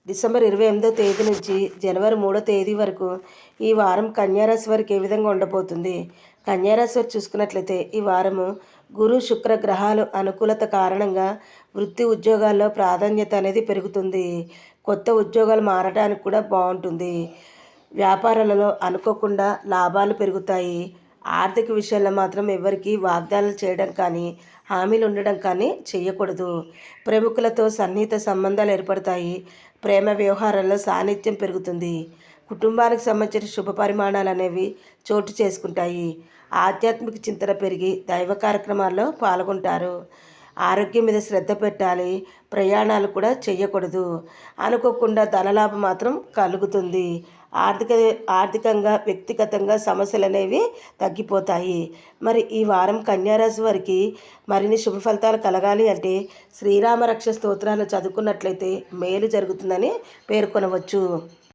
December 28వ తేదీ నుంచి జనవరి 3వ తేదీ వరకు ఈ వారం కన్యారాశి వారికి ఏ విధంగా ఉండబోతుంది? కన్యారాశి వారు చూసుకున్నట్లయితే ఈ వారము గురు శుక్ర గ్రహాలు అనుకూలత కారణంగా వృత్తి ఉద్యోగాల్లో ప్రాధాన్యత అనేది పెరుగుతుంది. కొత్త ఉద్యోగాలు మారడానికి కూడా బాగుంటుంది. వ్యాపారాలలో అనుకోకుండా లాభాలు పెరుగుతాయి. ఆర్థిక విషయాల్లో మాత్రం ఎవరికి వాగ్దానాలు చేయడం కానీ హామీలు ఉండడం కానీ చేయకూడదు. ప్రముఖులతో సన్నిహిత సంబంధాలు ఏర్పడతాయి. ప్రేమ వ్యవహారాల్లో సాన్నిధ్యం పెరుగుతుంది. కుటుంబానికి సంబంధించిన శుభ పరిమాణాలు అనేవి చోటు చేసుకుంటాయి. ఆధ్యాత్మిక చింతన పెరిగి దైవ కార్యక్రమాల్లో పాల్గొంటారు. ఆరోగ్యం మీద శ్రద్ధ పెట్టాలి. ప్రయాణాలు కూడా చేయకూడదు. అనుకోకుండా ధనలాభం మాత్రం కలుగుతుంది. ఆర్థికంగా వ్యక్తిగతంగా సమస్యలు అనేవి తగ్గిపోతాయి. మరి ఈ వారం కన్యారాశి వారికి మరిన్ని శుభ ఫలితాలు కలగాలి అంటే శ్రీరామ రక్ష స్తోత్రాలు చదువుకున్నట్లయితే మేలు జరుగుతుందని పేర్కొనవచ్చు.